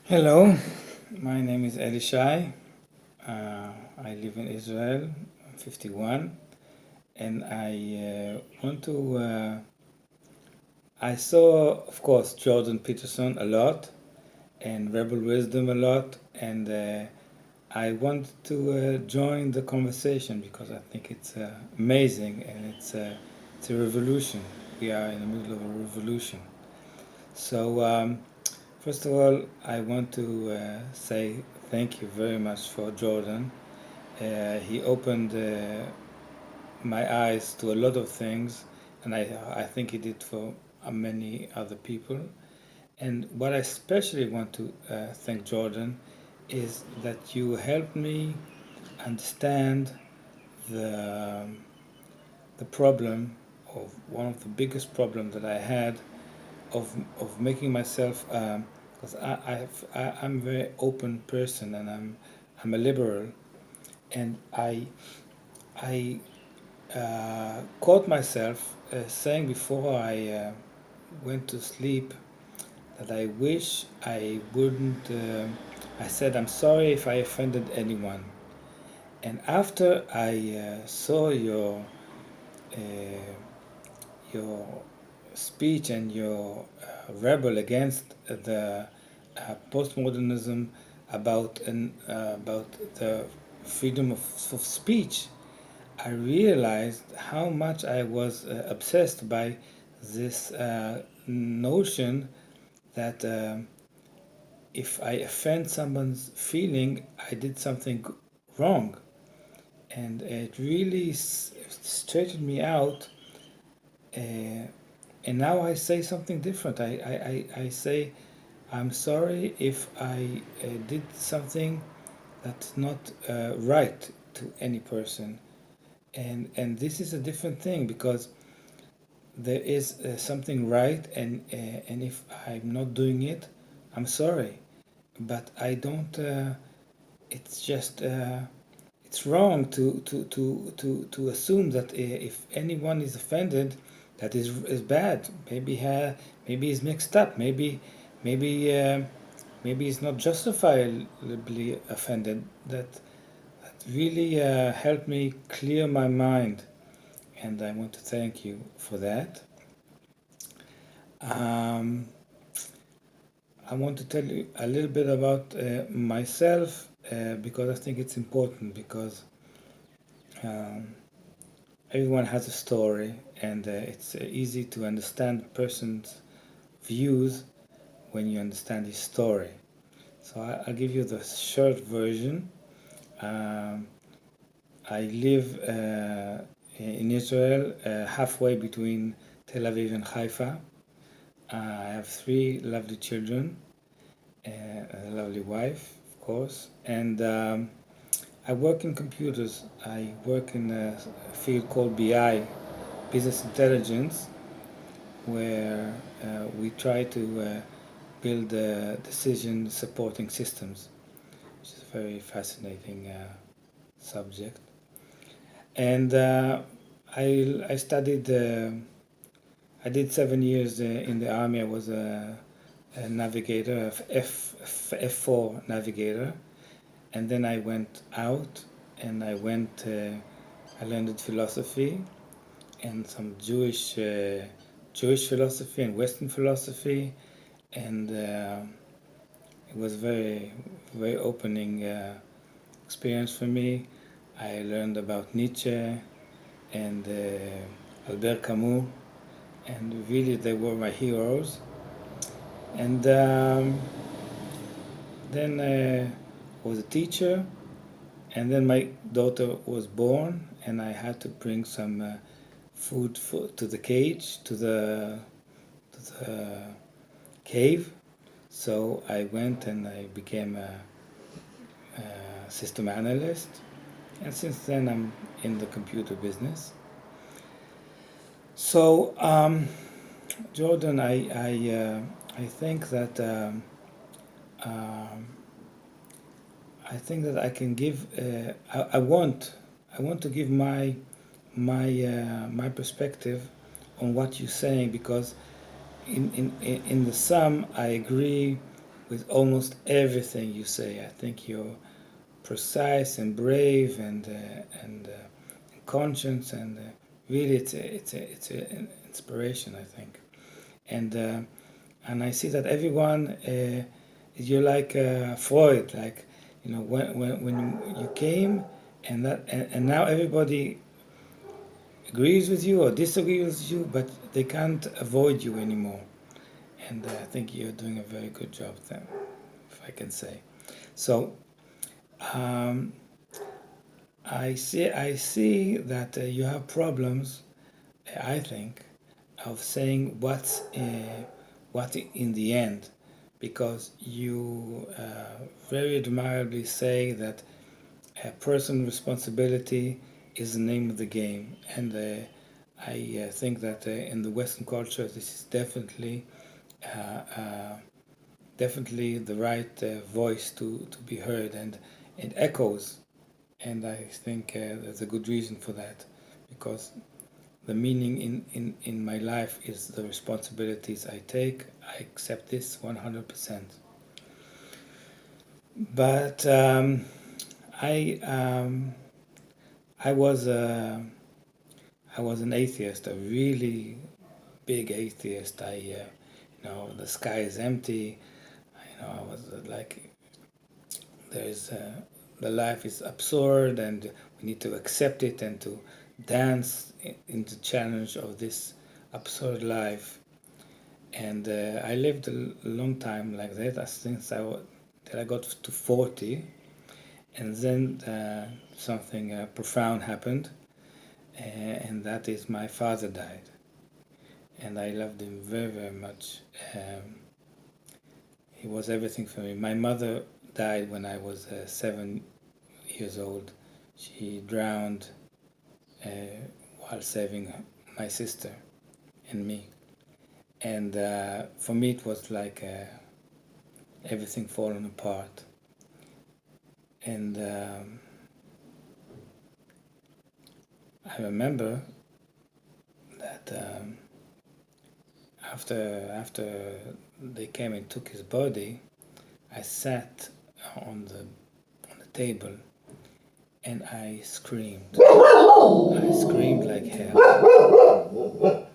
Hello, my name is Elishai. I live in Israel. I'm 51, and I saw, of course, Jordan Peterson a lot and Rebel Wisdom a lot, and I want to join the conversation because I think it's amazing and it's a revolution. We are in the middle of a revolution. So, first of all, I want to say thank you very much for Jordan. He opened my eyes to a lot of things, and I think he did for many other people. And what I especially want to thank Jordan is that you helped me understand the the problem of one of the biggest problems that I had of making myself because I'm a very open person and I'm a liberal, and I caught myself saying before I went to sleep that I wish I wouldn't. I said I'm sorry if I offended anyone. And after I saw uh, your speech and your rebel against the postmodernism about the freedom of speech, I realized how much I was obsessed by this notion that if I offend someone's feeling, I did something wrong. And it really straightened me out. And now I say something different. I say, I'm sorry if I did something that's not right to any person. And this is a different thing because there is something right, and if I'm not doing it, I'm sorry. But I don't. It's just it's wrong to assume that if anyone is offended, that is bad. Maybe he's mixed up. Maybe maybe he's not justifiably offended. That really helped me clear my mind, and I want to thank you for that. Um, I want to tell you a little bit about myself because I think it's important because um, everyone has a story, and it's easy to understand a person's views when you understand his story. So I'll give you the short version. Um, I live in Israel, halfway between Tel Aviv and Haifa. I have three lovely children, a lovely wife, of course, and I work in computers. I work in a field called BI, Business Intelligence, where we try to build decision supporting systems, which is a very fascinating subject. And I studied. I did 7 years in the army. I was a navigator, F4 navigator, and then I went out and I learned philosophy and some Jewish philosophy and Western philosophy, and it was very opening experience for me. I learned about Nietzsche and Albert Camus, and really they were my heroes. And then I was a teacher, and then my daughter was born, and I had to bring some food to the cage, to the cave. So I went and I became a system analyst, and since then I'm in the computer business. So Jordan, I think that um, I think that I can give. I want to give my perspective on what you're saying because in the sum I agree with almost everything you say. I think you're precise and brave and conscious, and really an inspiration, I think. And I see that everyone, you're like Freud, like, when you came, and now everybody agrees with you or disagrees with you, but they can't avoid you anymore. And I think you're doing a very good job there, if I can say. So um, I see that you have problems, I think, of saying what in the end, because you very admirably say that personal responsibility is the name of the game, and I think that in the Western culture this is uh, uh, definitely the right voice to be heard, and it echoes, and I think there's a good reason for that, because the meaning in my life is the responsibilities I take. I accept this 100%. But I I was I was an atheist, a really big atheist. The sky is empty. I was like, there's the life is absurd, and we need to accept it and to dance in the challenge of this absurd life. And I lived a long time like that, since till I got to 40, and then something profound happened, and that is my father died, and I loved him very, very much. He was everything for me. My mother died when I was 7 years old. She drowned uh, while saving my sister and me. And for me, it was like everything falling apart. And I remember that after they came and took his body, I sat on the table and I screamed. I screamed like hell.